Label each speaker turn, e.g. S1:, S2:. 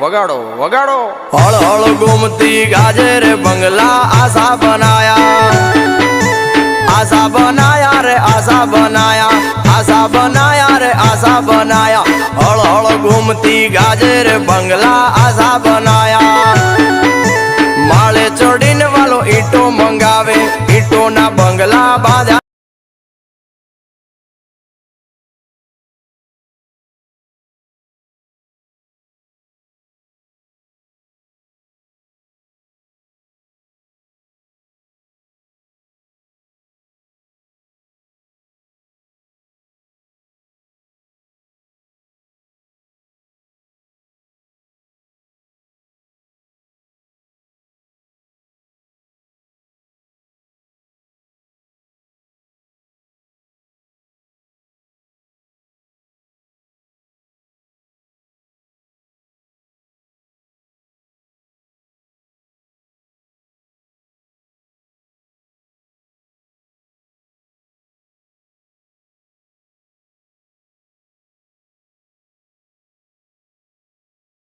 S1: વગાડો વગાડો
S2: हल हल घूमती गाजे रे बंगला आशा बनाया रे आशा बनाया रे आशा बनाया हल हल घूमती गाजे रे बंगला आशा बनाया माले चढ़ीने वालो ईटो मंगावे ईटो ना बंगला बांध